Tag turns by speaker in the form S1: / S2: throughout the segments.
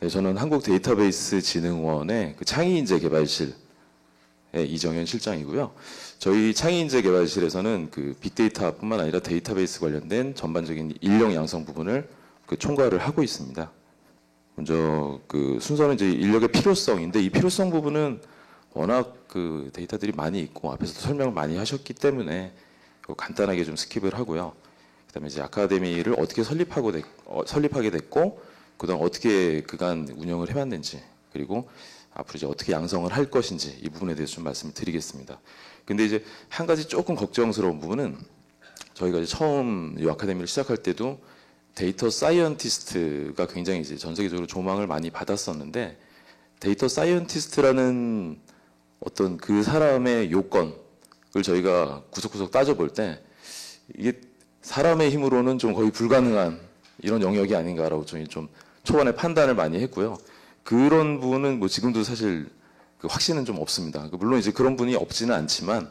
S1: 네, 저는 한국데이터베이스진흥원의 그 창의인재개발실의 이정현 실장이고요. 저희 창의인재개발실에서는 그 빅데이터뿐만 아니라 데이터베이스 관련된 전반적인 인력 양성 부분을 그 총괄을 하고 있습니다. 먼저 그 순서는 이제 인력의 필요성인데, 이 필요성 부분은 워낙 그 데이터들이 많이 있고 앞에서도 설명을 많이 하셨기 때문에 간단하게 좀 스킵을 하고요. 그다음에 이제 아카데미를 어떻게 설립하게 됐고, 그동안 어떻게 그간 운영을 해왔는지, 그리고 앞으로 이제 어떻게 양성을 할 것인지, 이 부분에 대해서 좀 말씀을 드리겠습니다. 근데 이제 한 가지 조금 걱정스러운 부분은, 저희가 이제 처음 이 아카데미를 시작할 때도 데이터 사이언티스트가 굉장히 이제 전 세계적으로 조망을 많이 받았었는데, 데이터 사이언티스트라는 어떤 그 사람의 요건을 저희가 구석구석 따져볼 때 이게 사람의 힘으로는 좀 거의 불가능한 이런 영역이 아닌가라고 저희 좀 초반에 판단을 많이 했고요. 그런 부분은 뭐 지금도 사실 그 확신은 좀 없습니다. 물론 이제 그런 분이 없지는 않지만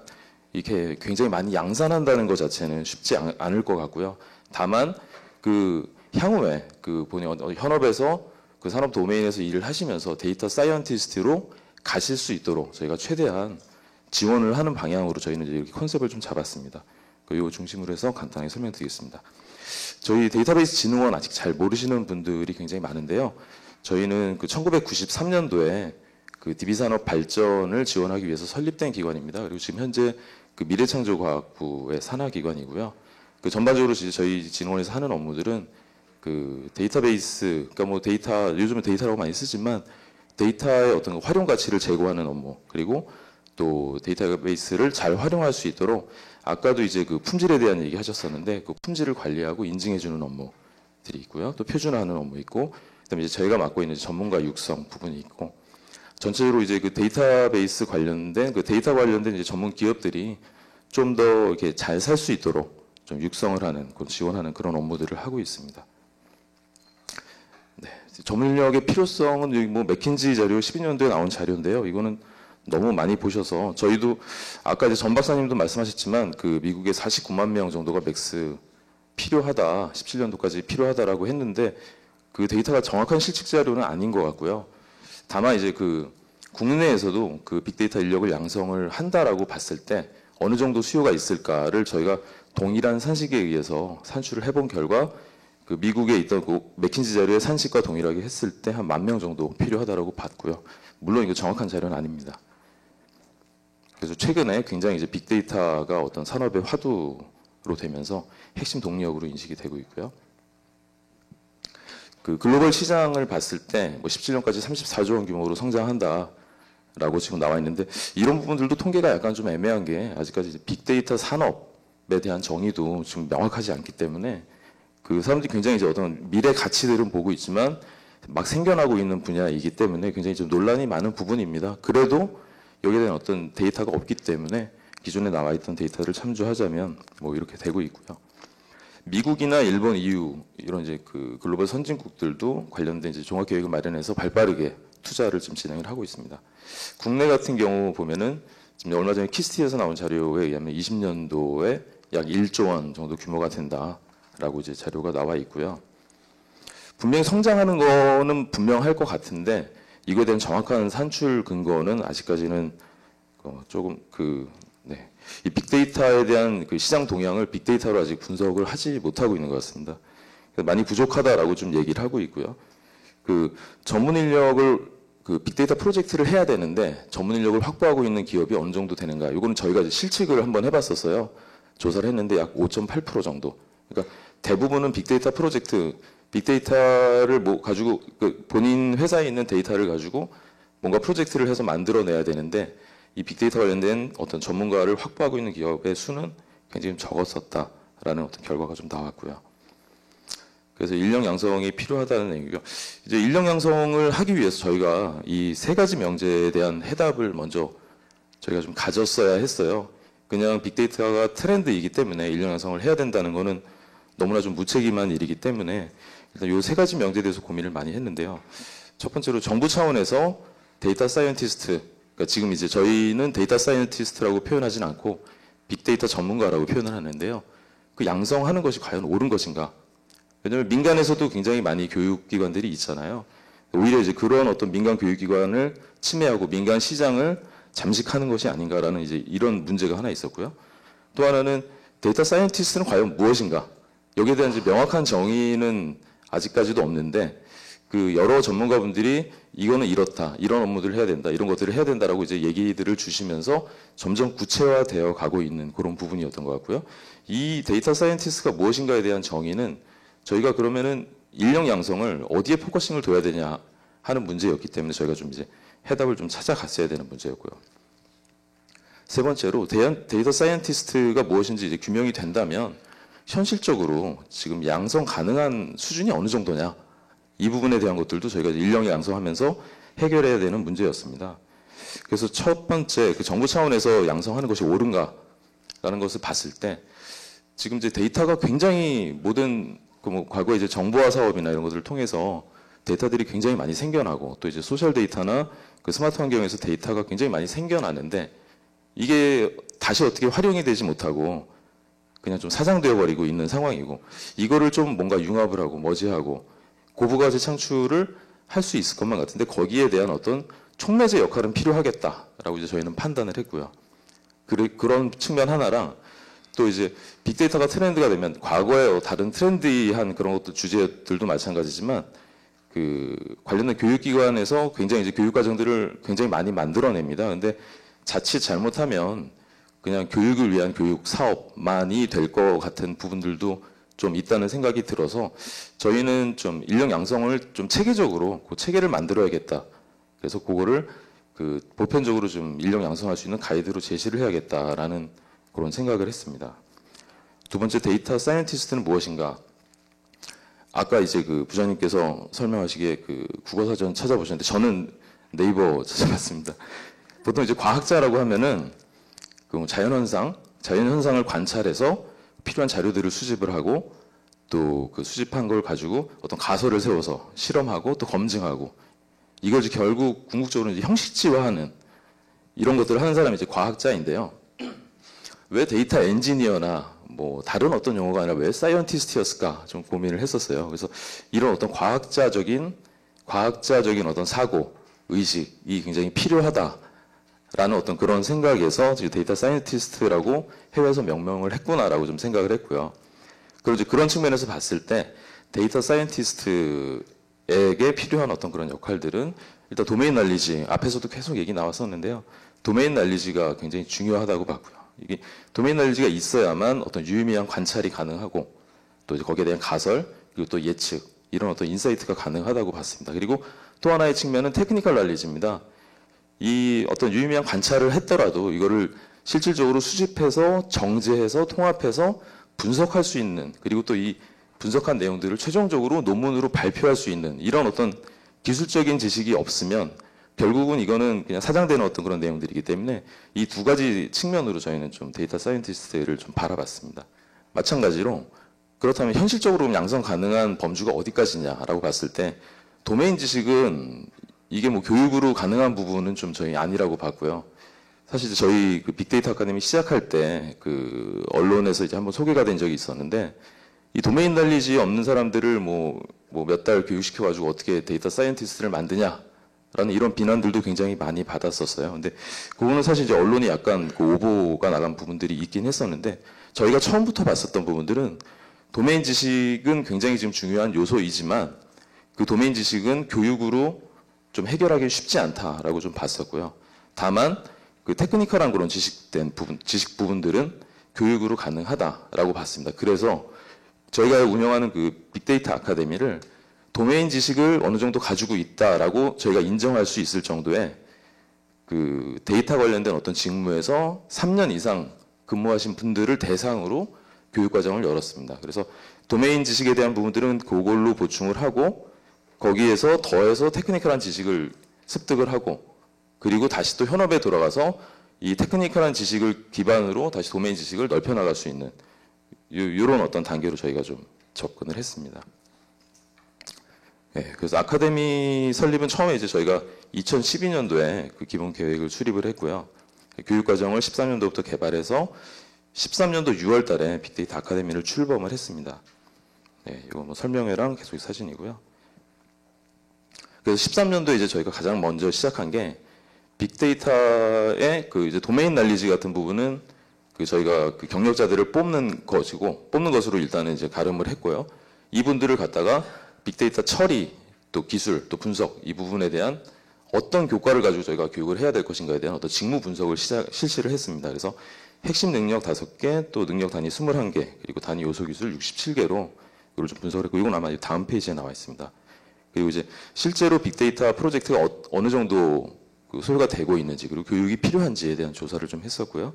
S1: 이렇게 굉장히 많이 양산한다는 것 자체는 쉽지 않을 것 같고요. 다만 그 향후에 그 본인 현업에서 그 산업 도메인에서 일을 하시면서 데이터 사이언티스트로 가실 수 있도록 저희가 최대한 지원을 하는 방향으로 저희는 이제 이렇게 컨셉을 좀 잡았습니다. 이 중심으로 해서 간단하게 설명드리겠습니다. 저희 데이터베이스 진흥원 아직 잘 모르시는 분들이 굉장히 많은데요. 저희는 그 1993년도에 그 DB산업 발전을 지원하기 위해서 설립된 기관입니다. 그리고 지금 현재 그 미래창조과학부의 산하기관이고요. 그 전반적으로 저희 진흥원에서 하는 업무들은 그 데이터베이스, 그러니까 뭐 데이터, 요즘은 데이터라고 많이 쓰지만 데이터의 어떤 활용 가치를 제고하는 업무, 그리고 또 데이터베이스를 잘 활용할 수 있도록, 아까도 이제 그 품질에 대한 얘기 하셨었는데, 그 품질을 관리하고 인증해주는 업무들이 있고요. 또 표준화하는 업무 있고, 그다음에 이제 저희가 맡고 있는 전문가 육성 부분이 있고, 전체적으로 이제 그 데이터베이스 관련된 그 데이터 관련된 이제 전문 기업들이 좀 더 이렇게 잘 살 수 있도록 좀 육성을 하는, 지원하는 그런 업무들을 하고 있습니다. 네, 전문 인력의 필요성은 여기 뭐 맥킨지 자료 12년도에 나온 자료인데요. 이거는 너무 많이 보셔서, 저희도 아까 이제 전 박사님도 말씀하셨지만 그 미국의 49만 명 정도가 맥스 필요하다, 17년도까지 필요하다라고 했는데 그 데이터가 정확한 실측 자료는 아닌 것 같고요. 다만 이제 그 국내에서도 그 빅데이터 인력을 양성을 한다라고 봤을 때 어느 정도 수요가 있을까를 저희가 동일한 산식에 의해서 산출을 해본 결과, 그 미국에 있던 그 맥킨지 자료의 산식과 동일하게 했을 때 한 10,000명 정도 필요하다라고 봤고요. 물론 이거 정확한 자료는 아닙니다. 그래서 최근에 굉장히 이제 빅데이터가 어떤 산업의 화두로 되면서 핵심 동력으로 인식이 되고 있고요. 그 글로벌 시장을 봤을 때 뭐 17년까지 34조 원 규모로 성장한다라고 지금 나와 있는데, 이런 부분들도 통계가 약간 좀 애매한 게, 아직까지 이제 빅데이터 산업에 대한 정의도 지금 명확하지 않기 때문에 그 사람들이 굉장히 이제 어떤 미래 가치들은 보고 있지만 막 생겨나고 있는 분야이기 때문에 굉장히 좀 논란이 많은 부분입니다. 그래도 여기에 대한 어떤 데이터가 없기 때문에 기존에 나와 있던 데이터를 참조하자면 뭐 이렇게 되고 있고요. 미국이나 일본, EU 이런 이제 그 글로벌 선진국들도 관련된 이제 종합 계획을 마련해서 발빠르게 투자를 좀 진행을 하고 있습니다. 국내 같은 경우 보면은 지금 얼마 전에 키스티에서 나온 자료에 의하면 20년도에 약 1조 원 정도 규모가 된다라고 이제 자료가 나와 있고요. 분명히 성장하는 거는 분명할 것 같은데, 이거에 대한 정확한 산출 근거는 아직까지는 조금 이 빅데이터에 대한 그 시장 동향을 빅데이터로 아직 분석을 하지 못하고 있는 것 같습니다. 많이 부족하다라고 좀 얘기를 하고 있고요. 그 전문 인력을 그 빅데이터 프로젝트를 해야 되는데 전문 인력을 확보하고 있는 기업이 어느 정도 되는가? 이거는 저희가 이제 실측을 한번 해봤었어요. 조사를 했는데 약 5.8% 정도. 그러니까 대부분은 빅데이터 프로젝트, 빅데이터를 뭐 가지고 그 본인 회사에 있는 데이터를 가지고 뭔가 프로젝트를 해서 만들어내야 되는데, 이 빅데이터 관련된 어떤 전문가를 확보하고 있는 기업의 수는 굉장히 적었었다라는 어떤 결과가 좀 나왔고요. 그래서 인력 양성이 필요하다는 얘기고요. 이제 인력 양성을 하기 위해서 저희가 이 세 가지 명제에 대한 해답을 먼저 저희가 좀 가졌어야 했어요. 그냥 빅데이터가 트렌드이기 때문에 인력 양성을 해야 된다는 거는 너무나 좀 무책임한 일이기 때문에 일단 이 세 가지 명제에 대해서 고민을 많이 했는데요. 첫 번째로 정부 차원에서 데이터 사이언티스트, 그러니까 지금 이제 저희는 데이터 사이언티스트라고 표현하진 않고 빅데이터 전문가라고 표현을 하는데요. 그 양성하는 것이 과연 옳은 것인가? 왜냐하면 민간에서도 굉장히 많이 교육기관들이 있잖아요. 오히려 이제 그런 어떤 민간 교육기관을 침해하고 민간 시장을 잠식하는 것이 아닌가라는 이제 이런 문제가 하나 있었고요. 또 하나는 데이터 사이언티스트는 과연 무엇인가? 여기에 대한 이제 명확한 정의는 아직까지도 없는데 그 여러 전문가분들이 이거는 이렇다, 이런 업무들을 해야 된다, 이런 것들을 해야 된다라고 이제 얘기들을 주시면서 점점 구체화되어 가고 있는 그런 부분이었던 것 같고요. 이 데이터 사이언티스트가 무엇인가에 대한 정의는 저희가 그러면은 인력 양성을 어디에 포커싱을 둬야 되냐 하는 문제였기 때문에 저희가 좀 이제 해답을 좀 찾아갔어야 되는 문제였고요. 세 번째로 데이터 사이언티스트가 무엇인지 이제 규명이 된다면 현실적으로 지금 양성 가능한 수준이 어느 정도냐 이 부분에 대한 것들도 저희가 인력 양성하면서 해결해야 되는 문제였습니다. 그래서 첫 번째 그 정부 차원에서 양성하는 것이 옳은가라는 것을 봤을 때 지금 이제 데이터가 굉장히 모든 뭐 과거에 이제 정보화 사업이나 이런 것들을 통해서 데이터들이 굉장히 많이 생겨나고 또 이제 소셜 데이터나 그 스마트 환경에서 데이터가 굉장히 많이 생겨나는데 이게 다시 어떻게 활용이 되지 못하고 그냥 좀 사장되어 버리고 있는 상황이고 이거를 좀 뭔가 융합을 하고 머지하고 고부가치 창출을 할 수 있을 것만 같은데 거기에 대한 어떤 촉매제 역할은 필요하겠다라고 이제 저희는 판단을 했고요. 그런 측면 하나랑 또 이제 빅데이터가 트렌드가 되면 과거에 다른 트렌디한 그런 것도 주제들도 마찬가지지만 그 관련된 교육기관에서 굉장히 이제 교육과정들을 굉장히 많이 만들어냅니다. 근데 자칫 잘못하면 그냥 교육을 위한 교육 사업만이 될 것 같은 부분들도 좀 있다는 생각이 들어서 저희는 좀 인력 양성을 좀 체계적으로 그 체계를 만들어야겠다. 그래서 그거를 그 보편적으로 좀 인력 양성할 수 있는 가이드로 제시를 해야겠다라는 그런 생각을 했습니다. 두 번째 데이터 사이언티스트는 무엇인가? 아까 이제 그 부장님께서 설명하시기에 그 국어사전 찾아보셨는데 저는 네이버 찾아봤습니다. 보통 이제 과학자라고 하면은 그 자연현상을 관찰해서 필요한 자료들을 수집을 하고 또 그 수집한 걸 가지고 어떤 가설을 세워서 실험하고 또 검증하고 이걸 이제 결국 궁극적으로 이제 형식지화하는 이런 것들을 하는 사람이 이제 과학자인데요. 왜 데이터 엔지니어나 뭐 다른 어떤 용어가 아니라 왜 사이언티스트였을까 좀 고민을 했었어요. 그래서 이런 어떤 과학자적인 어떤 사고, 의식이 굉장히 필요하다라는 어떤 그런 생각에서 데이터 사이언티스트라고 해외에서 명명을 했구나라고 좀 생각을 했고요. 그리고 이제 그런 측면에서 봤을 때 데이터 사이언티스트에게 필요한 어떤 그런 역할들은 일단 도메인 날리지 앞에서도 계속 얘기 나왔었는데요. 도메인 날리지가 굉장히 중요하다고 봤고요. 이게 도메인 날리지가 있어야만 어떤 유의미한 관찰이 가능하고 또 이제 거기에 대한 가설 그리고 또 예측 이런 어떤 인사이트가 가능하다고 봤습니다. 그리고 또 하나의 측면은 테크니컬 날리지입니다. 이 어떤 유의미한 관찰을 했더라도 이거를 실질적으로 수집해서 정제해서 통합해서 분석할 수 있는 그리고 또 이 분석한 내용들을 최종적으로 논문으로 발표할 수 있는 이런 어떤 기술적인 지식이 없으면 결국은 이거는 그냥 사장되는 어떤 그런 내용들이기 때문에 이 두 가지 측면으로 저희는 좀 데이터 사이언티스트를 좀 바라봤습니다. 마찬가지로 그렇다면 현실적으로 양성 가능한 범주가 어디까지냐라고 봤을 때 도메인 지식은 이게 뭐 교육으로 가능한 부분은 좀 저희 아니라고 봤고요. 사실 저희 그 빅데이터 아카데미 시작할 때 그 언론에서 이제 한번 소개가 된 적이 있었는데 이 도메인 날리지 없는 사람들을 뭐 몇 달 교육시켜가지고 어떻게 데이터 사이언티스트를 만드냐라는 이런 비난들도 굉장히 많이 받았었어요. 근데 그거는 사실 이제 언론이 약간 그 오보가 나간 부분들이 있긴 했었는데 저희가 처음부터 봤었던 부분들은 도메인 지식은 굉장히 지금 중요한 요소이지만 그 도메인 지식은 교육으로 좀 해결하기 쉽지 않다라고 좀 봤었고요. 다만 그 테크니컬한 그런 지식 부분들은 교육으로 가능하다라고 봤습니다. 그래서 저희가 운영하는 그 빅데이터 아카데미를 도메인 지식을 어느 정도 가지고 있다라고 저희가 인정할 수 있을 정도의 그 데이터 관련된 어떤 직무에서 3년 이상 근무하신 분들을 대상으로 교육과정을 열었습니다. 그래서 도메인 지식에 대한 부분들은 그걸로 보충을 하고 거기에서 더해서 테크니컬한 지식을 습득을 하고 그리고 다시 또 현업에 돌아가서 이 테크니컬한 지식을 기반으로 다시 도메인 지식을 넓혀나갈 수 있는 이런 어떤 단계로 저희가 좀 접근을 했습니다. 네, 그래서 아카데미 설립은 처음에 이제 저희가 2012년도에 그 기본 계획을 수립을 했고요. 교육과정을 13년도부터 개발해서 13년도 6월 달에 빅데이터 아카데미를 출범을 했습니다. 네, 이거 뭐 설명회랑 계속 사진이고요. 그래서 13년도에 이제 저희가 가장 먼저 시작한 게 빅데이터의 그 이제 도메인 날리지 같은 부분은 그 저희가 그 경력자들을 뽑는 것으로 일단은 이제 가름을 했고요. 이분들을 갖다가 빅데이터 처리, 또 기술, 또 분석 이 부분에 대한 어떤 교과를 가지고 저희가 교육을 해야 될 것인가에 대한 어떤 직무 분석을 실시를 했습니다. 그래서 핵심 능력 5개, 또 능력 단위 21개, 그리고 단위 요소 기술 67개로 이걸 좀 분석을 했고, 이건 아마 다음 페이지에 나와 있습니다. 그리고 이제 실제로 빅데이터 프로젝트가 어느 정도 그 소요가 되고 있는지, 그리고 교육이 필요한지에 대한 조사를 좀 했었고요.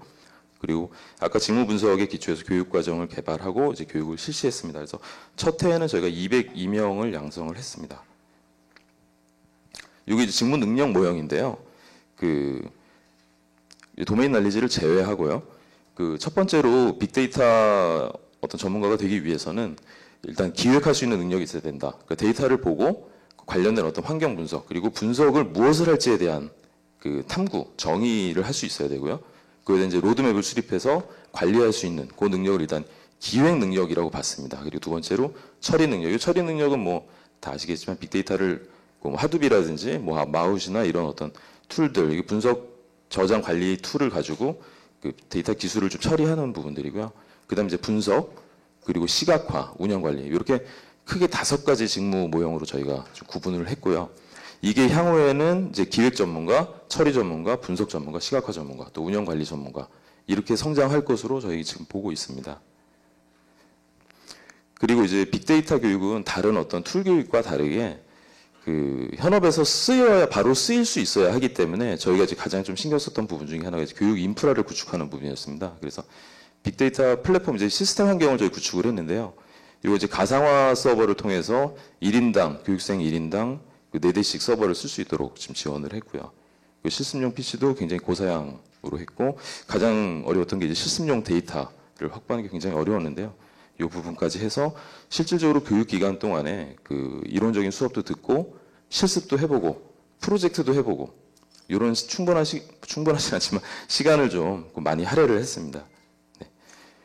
S1: 그리고 아까 직무 분석에 기초해서 교육 과정을 개발하고 이제 교육을 실시했습니다. 그래서 첫 해에는 저희가 202명을 양성을 했습니다. 이게 이제 직무 능력 모형인데요. 그 도메인 날리지를 제외하고요. 그 첫 번째로 빅데이터 어떤 전문가가 되기 위해서는 일단 기획할 수 있는 능력이 있어야 된다. 그러니까 데이터를 보고 관련된 어떤 환경 분석, 그리고 분석을 무엇을 할지에 대한 그 탐구, 정의를 할 수 있어야 되고요. 그에 대한 이제 로드맵을 수립해서 관리할 수 있는 그 능력을 일단 기획 능력이라고 봤습니다. 그리고 두 번째로 처리 능력. 이 처리 능력은 뭐 다 아시겠지만 빅데이터를 뭐 하두비라든지 뭐 마우스나 이런 어떤 툴들, 이게 분석 저장 관리 툴을 가지고 그 데이터 기술을 좀 처리하는 부분들이고요. 그다음에 이제 분석, 그리고 시각화, 운영 관리 이렇게 크게 5가지 직무 모형으로 저희가 좀 구분을 했고요. 이게 향후에는 이제 기획 전문가, 처리 전문가, 분석 전문가, 시각화 전문가, 또 운영 관리 전문가 이렇게 성장할 것으로 저희 지금 보고 있습니다. 그리고 이제 빅데이터 교육은 다른 어떤 툴 교육과 다르게 그 현업에서 쓰여야 바로 쓰일 수 있어야 하기 때문에 저희가 이제 가장 좀 신경 썼던 부분 중에 하나가 이제 교육 인프라를 구축하는 부분이었습니다. 그래서 빅데이터 플랫폼 이제 시스템 환경을 저희 구축을 했는데요. 이거 이제 가상화 서버를 통해서 1인당 교육생 1인당 4대씩 서버를 쓸 수 있도록 지금 지원을 했고요. 그 실습용 PC도 굉장히 고사양으로 했고, 가장 어려웠던 게 이제 실습용 데이터를 확보하는 게 굉장히 어려웠는데요. 이 부분까지 해서 실질적으로 교육 기간 동안에 그 이론적인 수업도 듣고 실습도 해보고 프로젝트도 해보고 이런 충분하진 않지만 시간을 좀 많이 할애를 했습니다. 네.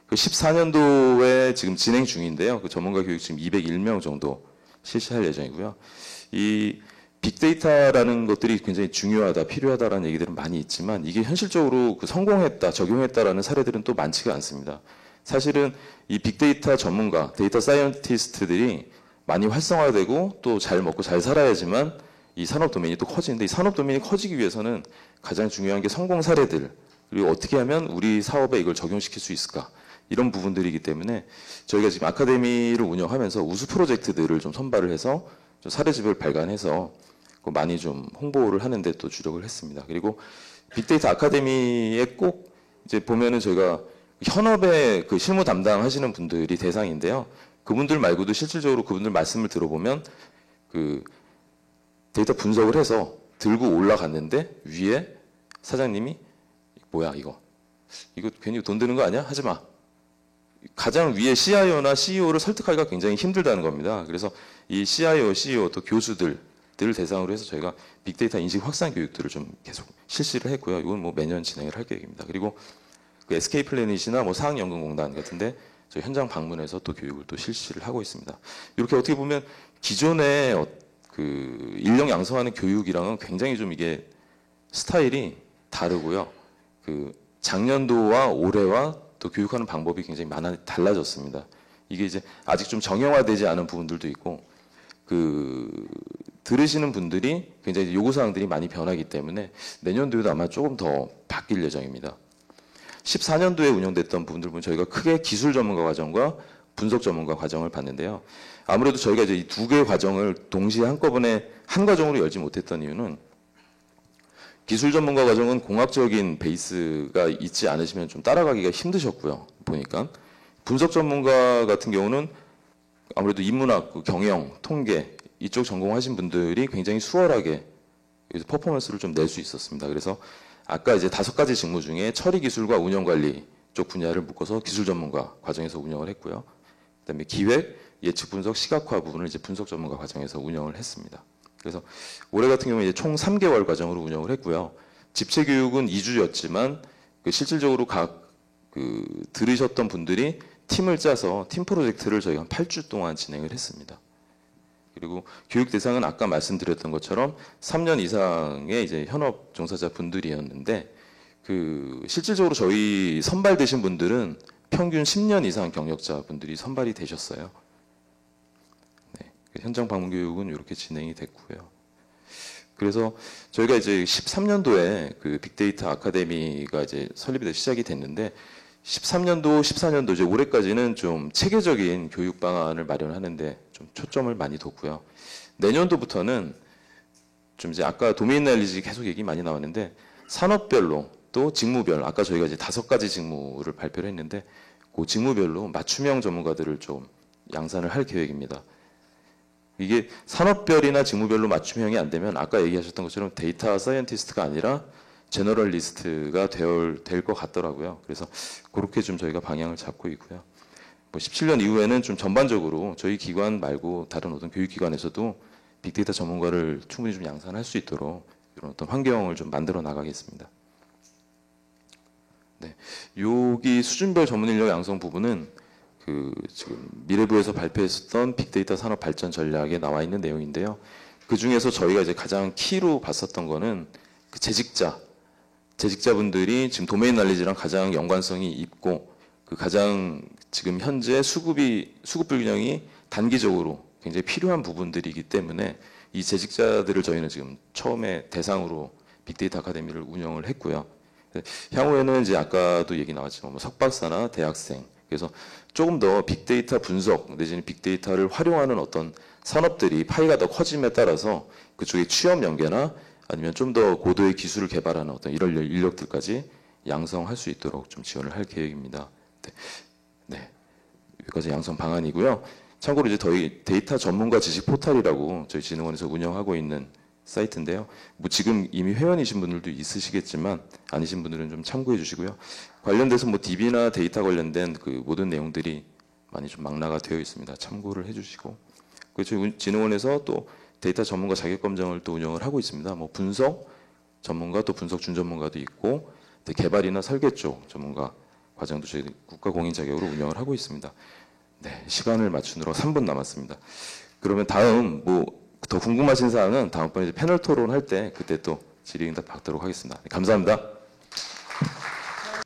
S1: 그 14년도에 지금 진행 중인데요. 그 전문가 교육 지금 201명 정도 실시할 예정이고요. 이 빅데이터라는 것들이 굉장히 중요하다, 필요하다라는 얘기들은 많이 있지만 이게 현실적으로 그 성공했다, 적용했다라는 사례들은 또 많지가 않습니다. 사실은 이 빅데이터 전문가, 데이터 사이언티스트들이 많이 활성화되고 또 잘 먹고 잘 살아야지만 이 산업 도메인이 또 커지는데, 이 산업 도메인이 커지기 위해서는 가장 중요한 게 성공 사례들, 그리고 어떻게 하면 우리 사업에 이걸 적용시킬 수 있을까, 이런 부분들이기 때문에 저희가 지금 아카데미를 운영하면서 우수 프로젝트들을 좀 선발을 해서 좀 사례집을 발간해서 많이 좀 홍보를 하는데 또 주력을 했습니다. 그리고 빅데이터 아카데미에 꼭 이제 보면은 저희가 현업에 그 실무 담당하시는 분들이 대상인데요. 그분들 말고도 실질적으로 그분들 말씀을 들어보면 그 데이터 분석을 해서 들고 올라갔는데 위에 사장님이 뭐야 이거 괜히 돈 드는 거 아니야? 하지 마. 가장 위에 CIO나 CEO를 설득하기가 굉장히 힘들다는 겁니다. 그래서 이 CIO, CEO 또 교수들을 대상으로 해서 저희가 빅데이터 인식 확산 교육들을 좀 계속 실시를 했고요. 이건 뭐 매년 진행을 할 계획입니다. 그리고 그 SK 플래닛이나 뭐 사학연구공단 같은데 저희 현장 방문해서 또 교육을 또 실시를 하고 있습니다. 이렇게 어떻게 보면 기존의 그 인력 양성하는 교육이랑은 굉장히 좀 이게 스타일이 다르고요. 그 작년도와 올해와 또 교육하는 방법이 굉장히 달라졌습니다. 이게 이제 아직 좀 정형화되지 않은 부분들도 있고, 그 들으시는 분들이 굉장히 요구사항들이 많이 변하기 때문에 내년도에도 아마 조금 더 바뀔 예정입니다. 14년도에 운영됐던 부분들 보면 저희가 크게 기술 전문가 과정과 분석 전문가 과정을 봤는데요. 아무래도 저희가 이제 이 2개의 과정을 동시에 한꺼번에 한 과정으로 열지 못했던 이유는 기술 전문가 과정은 공학적인 베이스가 있지 않으시면 좀 따라가기가 힘드셨고요. 보니까 분석 전문가 같은 경우는 아무래도 인문학, 경영, 통계 이쪽 전공하신 분들이 굉장히 수월하게 퍼포먼스를 좀 낼 수 있었습니다. 그래서 아까 이제 5가지 직무 중에 처리 기술과 운영 관리 쪽 분야를 묶어서 기술 전문가 과정에서 운영을 했고요. 그다음에 기획, 예측 분석, 시각화 부분을 이제 분석 전문가 과정에서 운영을 했습니다. 그래서 올해 같은 경우에 이제 총 3개월 과정으로 운영을 했고요. 집체 교육은 2주였지만 실질적으로 들으셨던 분들이 팀을 짜서 팀 프로젝트를 저희가 한 8주 동안 진행을 했습니다. 그리고 교육 대상은 아까 말씀드렸던 것처럼 3년 이상의 이제 현업 종사자 분들이었는데 그 실질적으로 저희 선발되신 분들은 평균 10년 이상 경력자 분들이 선발이 되셨어요. 네, 현장 방문 교육은 이렇게 진행이 됐고요. 그래서 저희가 이제 13년도에 그 빅데이터 아카데미가 이제 설립이 돼 시작이 됐는데 13년도, 14년도 이제 올해까지는 좀 체계적인 교육 방안을 마련하는데 좀 초점을 많이 뒀고요. 내년도부터는 좀 이제 아까 도메인 날리지 계속 얘기 많이 나왔는데 산업별로 또 직무별 아까 저희가 이제 5가지 직무를 발표를 했는데 그 직무별로 맞춤형 전문가들을 좀 양산을 할 계획입니다. 이게 산업별이나 직무별로 맞춤형이 안 되면 아까 얘기하셨던 것처럼 데이터 사이언티스트가 아니라 제너럴리스트가 될 것 같더라고요. 그래서 그렇게 좀 저희가 방향을 잡고 있고요. 뭐 17년 이후에는 좀 전반적으로 저희 기관 말고 다른 어떤 교육기관에서도 빅데이터 전문가를 충분히 좀 양산할 수 있도록 이런 어떤 환경을 좀 만들어 나가겠습니다. 네, 여기 수준별 전문 인력 양성 부분은 그 지금 미래부에서 발표했었던 빅데이터 산업 발전 전략에 나와 있는 내용인데요. 그 중에서 저희가 이제 가장 키로 봤었던 거는 그 재직자분들이 지금 도메인 날리지랑 가장 연관성이 있고 그 가장 지금 현재 수급 불균형이 단기적으로 굉장히 필요한 부분들이기 때문에 이 재직자들을 저희는 지금 처음에 대상으로 빅데이터 아카데미를 운영을 했고요. 향후에는 이제 아까도 얘기 나왔지만 뭐 석박사나 대학생 그래서 조금 더 빅데이터 분석 내지는 빅데이터를 활용하는 어떤 산업들이 파이가 더 커짐에 따라서 그쪽에 취업 연계나 아니면 좀 더 고도의 기술을 개발하는 어떤 이런 인력들까지 양성할 수 있도록 좀 지원을 할 계획입니다. 네. 여기까지 양성 방안이고요. 참고로 이제 저희 데이터 전문가 지식 포털이라고 저희 진흥원에서 운영하고 있는 사이트인데요. 뭐 지금 이미 회원이신 분들도 있으시겠지만 아니신 분들은 좀 참고해 주시고요. 관련돼서 뭐 DB나 데이터 관련된 그 모든 내용들이 많이 좀 망라가 되어 있습니다. 참고를 해 주시고. 그리고 저희 진흥원에서 또 데이터 전문가 자격 검정을 또 운영을 하고 있습니다. 뭐 분석 전문가 또 분석 준전문가도 있고 개발이나 설계 쪽 전문가 과정도 저희 국가 공인 자격으로 운영을 하고 있습니다. 네, 시간을 맞추느라 3분 남았습니다. 그러면 다음 뭐 더 궁금하신 사항은 다음번에 패널 토론할 때 그때 또 질의응답 받도록 하겠습니다. 감사합니다.